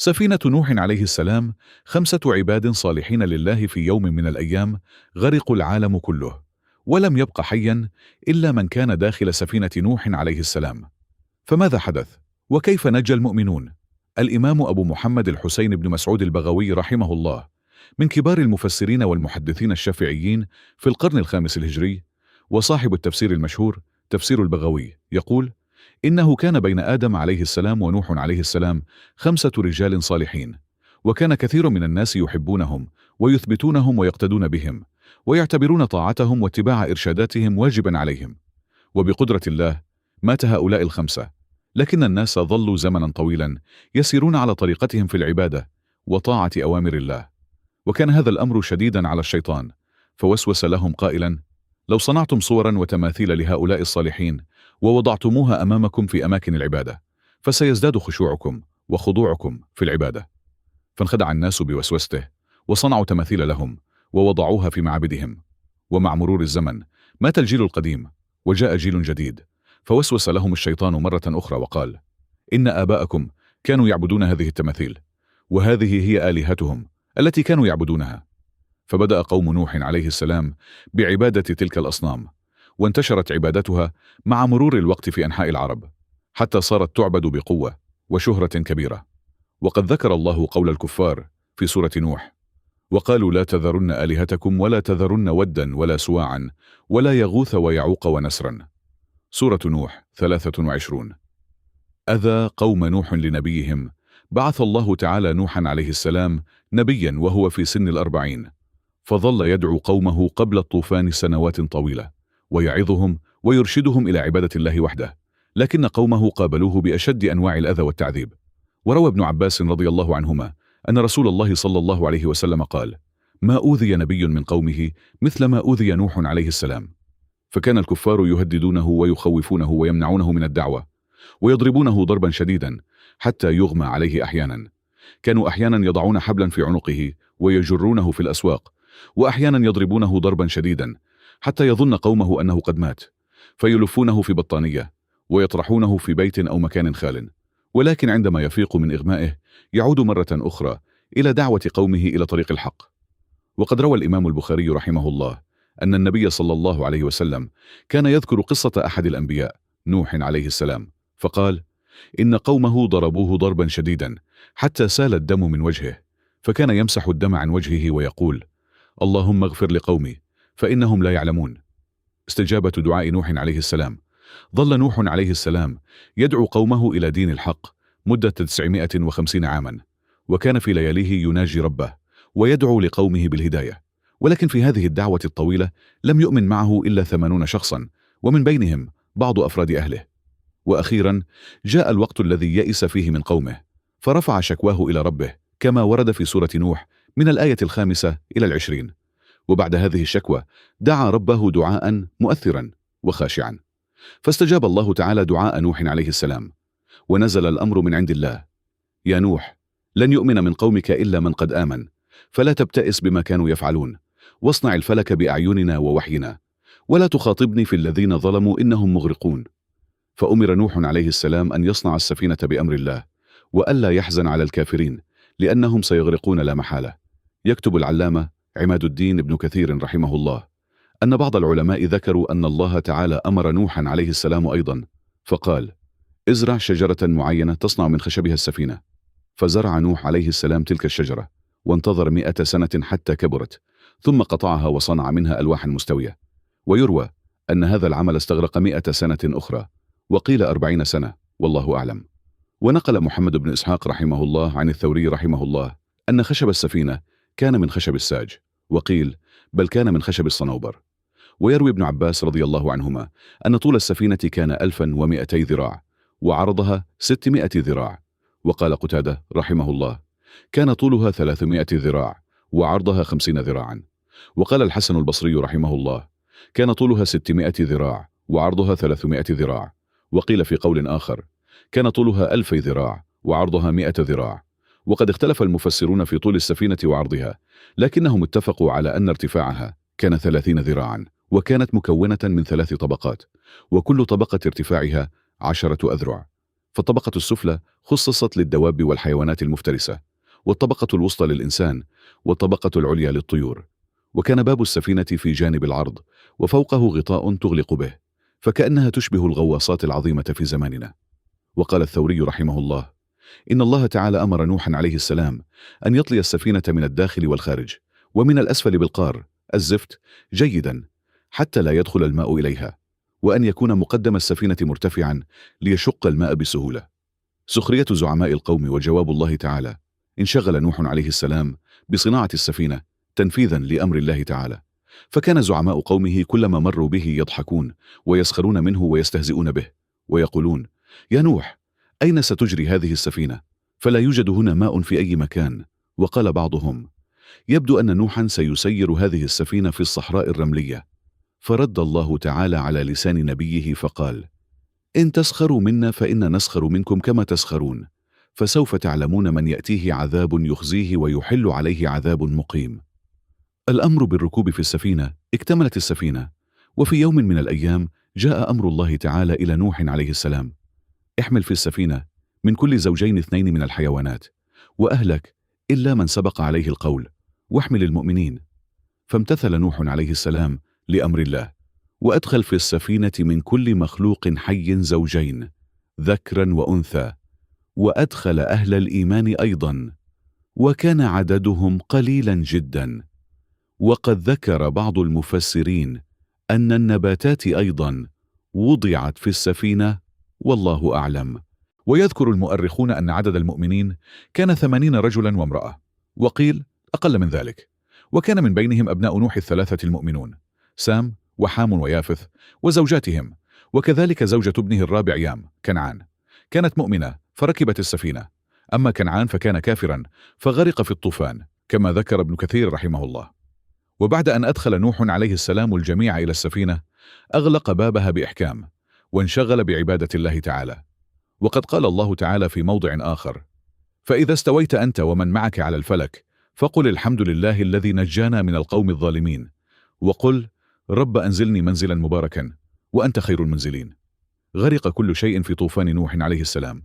سفينة نوح عليه السلام 5 عباد صالحين لله في يوم من الأيام غرق العالم كله، ولم يبق حيا إلا من كان داخل سفينة نوح عليه السلام. فماذا حدث؟ وكيف نجى المؤمنون؟ الإمام أبو محمد الحسين بن مسعود البغوي رحمه الله، من كبار المفسرين والمحدثين الشافعيين في القرن الخامس الهجري، وصاحب التفسير المشهور تفسير البغوي، يقول: إنه كان بين آدم عليه السلام ونوح عليه السلام 5 رجال صالحين، وكان كثير من الناس يحبونهم ويثبتونهم ويقتدون بهم، ويعتبرون طاعتهم واتباع إرشاداتهم واجبا عليهم. وبقدرة الله مات هؤلاء ال5، لكن الناس ظلوا زمنا طويلا يسيرون على طريقتهم في العبادة وطاعة أوامر الله. وكان هذا الأمر شديدا على الشيطان، فوسوس لهم قائلا: لو صنعتم صورا وتماثيل لهؤلاء الصالحين ووضعتموها أمامكم في أماكن العبادة، فسيزداد خشوعكم وخضوعكم في العبادة. فانخدع الناس بوسوسته وصنعوا تماثيل لهم ووضعوها في معابدهم. ومع مرور الزمن مات الجيل القديم وجاء جيل جديد، فوسوس لهم الشيطان مرة أخرى وقال: إن آباءكم كانوا يعبدون هذه التماثيل، وهذه هي آلهتهم التي كانوا يعبدونها. فبدأ قوم نوح عليه السلام بعبادة تلك الأصنام، وانتشرت عبادتها مع مرور الوقت في أنحاء العرب، حتى صارت تعبد بقوة وشهرة كبيرة. وقد ذكر الله قول الكفار في سورة نوح: وقالوا لا تذرن آلهتكم ولا تذرن ودا ولا سواعا ولا يغوث ويعوق ونسرا. سورة نوح 23. أذى قوم نوح لنبيهم، بعث الله تعالى نوحا عليه السلام نبيا وهو في سن 40، فظل يدعو قومه قبل الطوفان سنوات طويلة، ويعظهم ويرشدهم إلى عبادة الله وحده، لكن قومه قابلوه بأشد أنواع الأذى والتعذيب. وروى ابن عباس رضي الله عنهما أن رسول الله صلى الله عليه وسلم قال: ما أوذي نبي من قومه مثل ما أوذي نوح عليه السلام. فكان الكفار يهددونه ويخوفونه ويمنعونه من الدعوة، ويضربونه ضربا شديدا حتى يغمى عليه أحيانا. كانوا أحيانا يضعون حبلا في عنقه ويجرونه في الأسواق، وأحيانا يضربونه ضربا شديدا حتى يظن قومه أنه قد مات، فيلفونه في بطانية ويطرحونه في بيت أو مكان خال. ولكن عندما يفيق من إغمائه يعود مرة أخرى إلى دعوة قومه إلى طريق الحق. وقد روى الإمام البخاري رحمه الله أن النبي صلى الله عليه وسلم كان يذكر قصة أحد الأنبياء نوح عليه السلام، فقال: إن قومه ضربوه ضربا شديدا حتى سال الدم من وجهه، فكان يمسح الدم عن وجهه ويقول: اللهم اغفر لقومي فإنهم لا يعلمون. استجابة دعاء نوح عليه السلام. ظل نوح عليه السلام يدعو قومه إلى دين الحق مدة 950 عاما، وكان في لياليه يناجي ربه ويدعو لقومه بالهداية. ولكن في هذه الدعوة الطويلة لم يؤمن معه إلا 80 شخصا، ومن بينهم بعض أفراد أهله. وأخيرا جاء الوقت الذي يئس فيه من قومه، فرفع شكواه إلى ربه كما ورد في سورة نوح من الآية 5 إلى 20. وبعد هذه الشكوى دعا ربه دعاء مؤثرا وخاشعا، فاستجاب الله تعالى دعاء نوح عليه السلام، ونزل الأمر من عند الله: يا نوح، لن يؤمن من قومك إلا من قد آمن، فلا تبتئس بما كانوا يفعلون، واصنع الفلك بأعيننا ووحينا، ولا تخاطبني في الذين ظلموا إنهم مغرقون. فأمر نوح عليه السلام أن يصنع السفينة بأمر الله، وألا يحزن على الكافرين لأنهم سيغرقون لا محالة. يكتب العلامة عماد الدين ابن كثير رحمه الله أن بعض العلماء ذكروا أن الله تعالى أمر نوحا عليه السلام أيضا، فقال: ازرع شجرة معينة تصنع من خشبها السفينة. فزرع نوح عليه السلام تلك الشجرة، وانتظر 100 سنة حتى كبرت، ثم قطعها وصنع منها ألواحا مستوية. ويروى أن هذا العمل استغرق 100 سنة أخرى، وقيل 40 سنة، والله أعلم. ونقل محمد بن إسحاق رحمه الله عن الثوري رحمه الله أن خشب السفينة كان من خشب الساج، وقيل بل كان من خشب الصنوبر. ويروي ابن عباس رضي الله عنهما أن طول السفينة كان 1200 ذراع، وعرضها 600 ذراع. وقال قتادة رحمه الله: كان طولها 300 ذراع، وعرضها 50 ذراعا. وقال الحسن البصري رحمه الله: كان طولها 600 ذراع، وعرضها 300 ذراع. وقيل في قول آخر: كان طولها 1000 ذراع، وعرضها 100 ذراع. وقد اختلف المفسرون في طول السفينة وعرضها، لكنهم اتفقوا على أن ارتفاعها كان 30 ذراعا، وكانت مكونة من 3 طبقات، وكل طبقة ارتفاعها 10 أذرع. فالطبقة السفلى خصصت للدواب والحيوانات المفترسة، والطبقة الوسطى للإنسان، والطبقة العليا للطيور. وكان باب السفينة في جانب العرض، وفوقه غطاء تغلق به، فكأنها تشبه الغواصات العظيمة في زماننا. وقال الثوري رحمه الله: إن الله تعالى أمر نوحا عليه السلام أن يطلي السفينة من الداخل والخارج، ومن الأسفل بالقار الزفت جيدا، حتى لا يدخل الماء إليها، وأن يكون مقدم السفينة مرتفعا ليشق الماء بسهولة. سخرية زعماء القوم وجواب الله تعالى: انشغل نوح عليه السلام بصناعة السفينة تنفيذا لأمر الله تعالى، فكان زعماء قومه كلما مروا به يضحكون ويسخرون منه ويستهزئون به، ويقولون: يا نوح، أين ستجري هذه السفينة؟ فلا يوجد هنا ماء في أي مكان. وقال بعضهم: يبدو أن نوحا سيسير هذه السفينة في الصحراء الرملية. فرد الله تعالى على لسان نبيه فقال: إن تسخروا منا فإنا نسخر منكم كما تسخرون، فسوف تعلمون من يأتيه عذاب يخزيه ويحل عليه عذاب مقيم. الأمر بالركوب في السفينة. اكتملت السفينة، وفي يوم من الأيام جاء أمر الله تعالى إلى نوح عليه السلام: احمل في السفينة من كل زوجين 2 من الحيوانات، وأهلك إلا من سبق عليه القول، واحمل المؤمنين. فامتثل نوح عليه السلام لأمر الله، وأدخل في السفينة من كل مخلوق حي زوجين ذكرا وأنثى، وأدخل أهل الإيمان أيضا، وكان عددهم قليلا جدا. وقد ذكر بعض المفسرين أن النباتات أيضا وضعت في السفينة، والله أعلم. ويذكر المؤرخون أن عدد المؤمنين كان 80 رجلا وامرأة، وقيل أقل من ذلك. وكان من بينهم أبناء نوح 3 المؤمنون: سام وحام ويافث وزوجاتهم، وكذلك زوجة ابنه الرابع يام كنعان، كانت مؤمنة فركبت السفينة. أما كنعان فكان كافرا فغرق في الطوفان، كما ذكر ابن كثير رحمه الله. وبعد أن أدخل نوح عليه السلام الجميع إلى السفينة، أغلق بابها بإحكام، وانشغل بعبادة الله تعالى. وقد قال الله تعالى في موضع آخر: فإذا استويت أنت ومن معك على الفلك فقل الحمد لله الذي نجانا من القوم الظالمين، وقل رب أنزلني منزلا مباركا وأنت خير المنزلين. غرق كل شيء في طوفان نوح عليه السلام.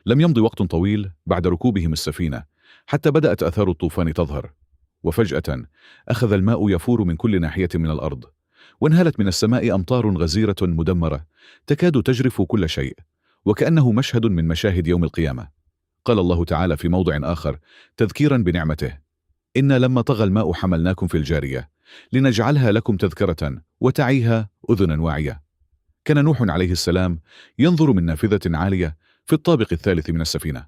لم يمض وقت طويل بعد ركوبهم السفينة حتى بدأت آثار الطوفان تظهر، وفجأة أخذ الماء يفور من كل ناحية من الأرض، وانهالت من السماء أمطار غزيرة مدمرة تكاد تجرف كل شيء، وكأنه مشهد من مشاهد يوم القيامة. قال الله تعالى في موضع آخر تذكيرا بنعمته: إنا لما طغى الماء حملناكم في الجارية لنجعلها لكم تذكرة وتعيها أذنا واعية. كان نوح عليه السلام ينظر من نافذة عالية في الطابق الثالث من السفينة،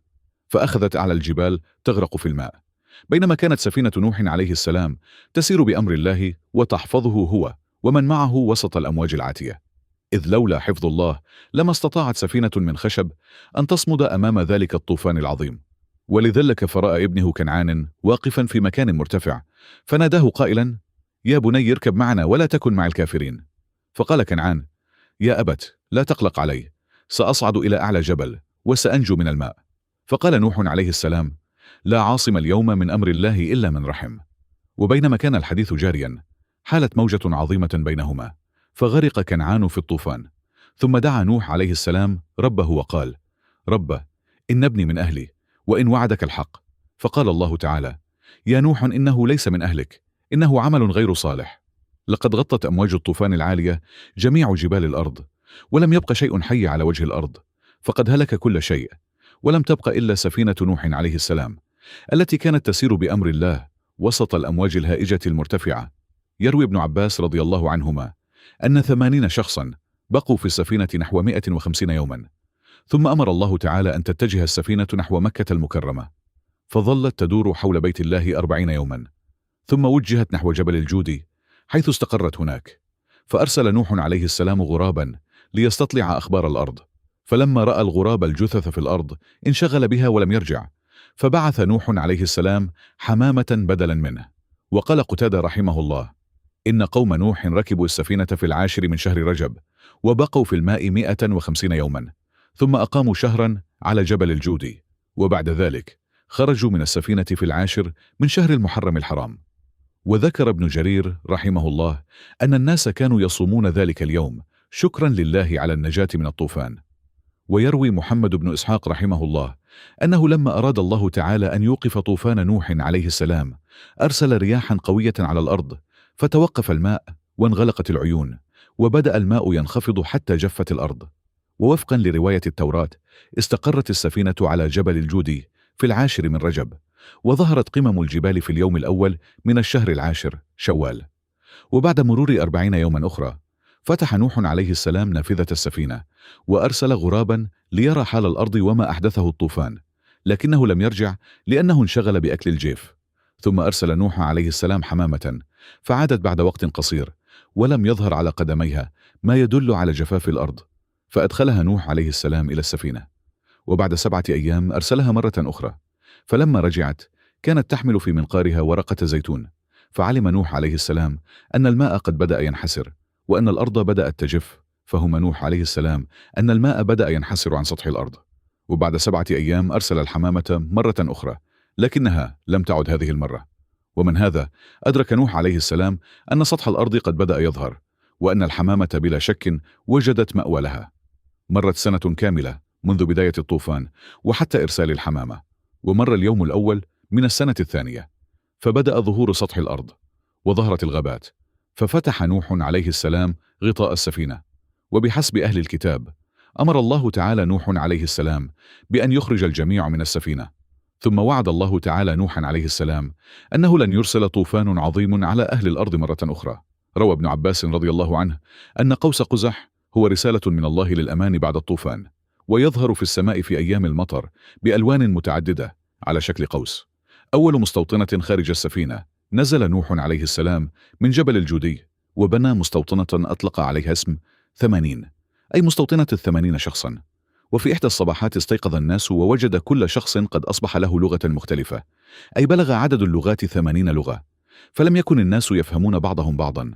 فأخذت أعلى الجبال تغرق في الماء، بينما كانت سفينة نوح عليه السلام تسير بأمر الله وتحفظه هو ومن معه وسط الأمواج العاتية، إذ لولا حفظ الله لما استطاعت سفينة من خشب أن تصمد أمام ذلك الطوفان العظيم. ولذلك فرأى ابنه كنعان واقفا في مكان مرتفع، فناداه قائلا: يا بني اركب معنا ولا تكن مع الكافرين. فقال كنعان: يا أبت لا تقلق علي، سأصعد إلى أعلى جبل وسأنجو من الماء. فقال نوح عليه السلام: لا عاصم اليوم من أمر الله إلا من رحم. وبينما كان الحديث جاريا حالت موجة عظيمة بينهما، فغرق كنعان في الطوفان. ثم دعا نوح عليه السلام ربه وقال: رب، إن ابني من أهلي، وإن وعدك الحق. فقال الله تعالى: يا نوح إنه ليس من أهلك، إنه عمل غير صالح. لقد غطت أمواج الطوفان العالية جميع جبال الأرض، ولم يبق شيء حي على وجه الأرض، فقد هلك كل شيء، ولم تبق إلا سفينة نوح عليه السلام التي كانت تسير بأمر الله وسط الأمواج الهائجة المرتفعة. يروي ابن عباس رضي الله عنهما أن 80 شخصا بقوا في السفينة نحو 150 يوما، ثم أمر الله تعالى أن تتجه السفينة نحو مكة المكرمة، فظلت تدور حول بيت الله 40 يوما، ثم وجهت نحو جبل الجودي حيث استقرت هناك. فأرسل نوح عليه السلام غرابا ليستطلع أخبار الأرض، فلما رأى الغراب الجثث في الأرض انشغل بها ولم يرجع، فبعث نوح عليه السلام حمامة بدلا منه. وقال قتادة رحمه الله: إن قوم نوح ركبوا السفينة في 10 من شهر رجب، وبقوا في الماء 150 يوما، ثم أقاموا شهرا على جبل الجودي، وبعد ذلك خرجوا من السفينة في 10 من شهر المحرم الحرام. وذكر ابن جرير رحمه الله أن الناس كانوا يصومون ذلك اليوم شكرا لله على النجاة من الطوفان. ويروي محمد بن إسحاق رحمه الله أنه لما أراد الله تعالى أن يوقف طوفان نوح عليه السلام أرسل رياحا قوية على الأرض، فتوقف الماء وانغلقت العيون، وبدأ الماء ينخفض حتى جفت الأرض. ووفقا لرواية التوراة استقرت السفينة على جبل الجودي في 10 من رجب، وظهرت قمم الجبال في اليوم الأول من الشهر 10 شوال. وبعد مرور 40 يوما أخرى فتح نوح عليه السلام نافذة السفينة وأرسل غرابا ليرى حال الأرض وما أحدثه الطوفان، لكنه لم يرجع لأنه انشغل بأكل الجيف. ثم أرسل نوح عليه السلام حمامة فعادت بعد وقت قصير ولم يظهر على قدميها ما يدل على جفاف الأرض، فأدخلها نوح عليه السلام إلى السفينة. وبعد 7 أيام أرسلها مرة أخرى، فلما رجعت كانت تحمل في منقارها ورقة زيتون، فعلم نوح عليه السلام أن الماء قد بدأ ينحسر وأن الأرض بدأت تجف، فهم نوح عليه السلام أن الماء بدأ ينحسر عن سطح الأرض. وبعد 7 أيام أرسل الحمامة مرة أخرى، لكنها لم تعد هذه المرة. ومن هذا أدرك نوح عليه السلام أن سطح الأرض قد بدأ يظهر، وأن الحمامة بلا شك وجدت مأوى لها. مرت سنة كاملة منذ بداية الطوفان وحتى إرسال الحمامة، ومر اليوم الأول من السنة الثانية، فبدأ ظهور سطح الأرض وظهرت الغابات، ففتح نوح عليه السلام غطاء السفينة. وبحسب أهل الكتاب أمر الله تعالى نوح عليه السلام بأن يخرج الجميع من السفينة، ثم وعد الله تعالى نوحا عليه السلام أنه لن يرسل طوفان عظيم على أهل الأرض مرة أخرى. روى ابن عباس رضي الله عنه أن قوس قزح هو رسالة من الله للأمان بعد الطوفان، ويظهر في السماء في أيام المطر بألوان متعددة على شكل قوس. أول مستوطنة خارج السفينة نزل نوح عليه السلام من جبل الجودي وبنى مستوطنة أطلق عليها اسم 80، أي مستوطنة 80 شخصا. وفي إحدى الصباحات استيقظ الناس ووجد كل شخص قد أصبح له لغة مختلفة، أي بلغ عدد اللغات 80 لغة، فلم يكن الناس يفهمون بعضهم بعضا.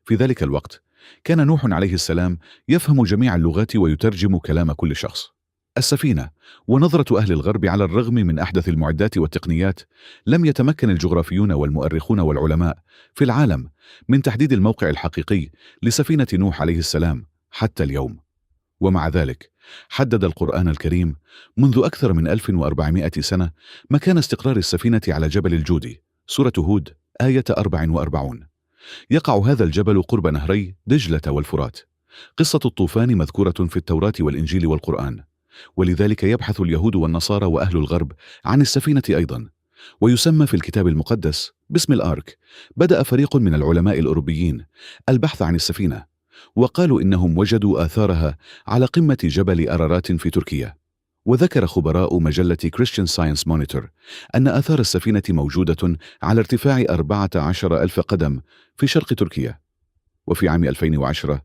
في ذلك الوقت كان نوح عليه السلام يفهم جميع اللغات ويترجم كلام كل شخص. السفينة ونظرة أهل الغرب على الرغم من أحدث المعدات والتقنيات، لم يتمكن الجغرافيون والمؤرخون والعلماء في العالم من تحديد الموقع الحقيقي لسفينة نوح عليه السلام حتى اليوم. ومع ذلك حدد القرآن الكريم منذ أكثر من 1400 سنة مكان استقرار السفينة على جبل الجودي. سورة هود آية 44. يقع هذا الجبل قرب نهري دجلة والفرات. قصة الطوفان مذكورة في التوراة والإنجيل والقرآن، ولذلك يبحث اليهود والنصارى وأهل الغرب عن السفينة أيضا، ويسمى في الكتاب المقدس باسم الآرك. بدأ فريق من العلماء الأوروبيين البحث عن السفينة، وقالوا إنهم وجدوا آثارها على قمة جبل أرارات في تركيا. وذكر خبراء مجلة Christian Science Monitor أن آثار السفينة موجودة على ارتفاع 14,000 قدم في شرق تركيا. وفي عام 2010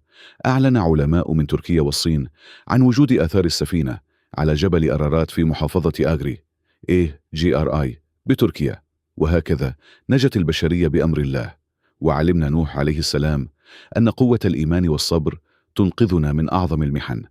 أعلن علماء من تركيا والصين عن وجود آثار السفينة على جبل أرارات في محافظة آغري AGRI بتركيا. وهكذا نجت البشرية بأمر الله. وعلمنا نوح عليه السلام أن قوة الإيمان والصبر تنقذنا من أعظم المحن.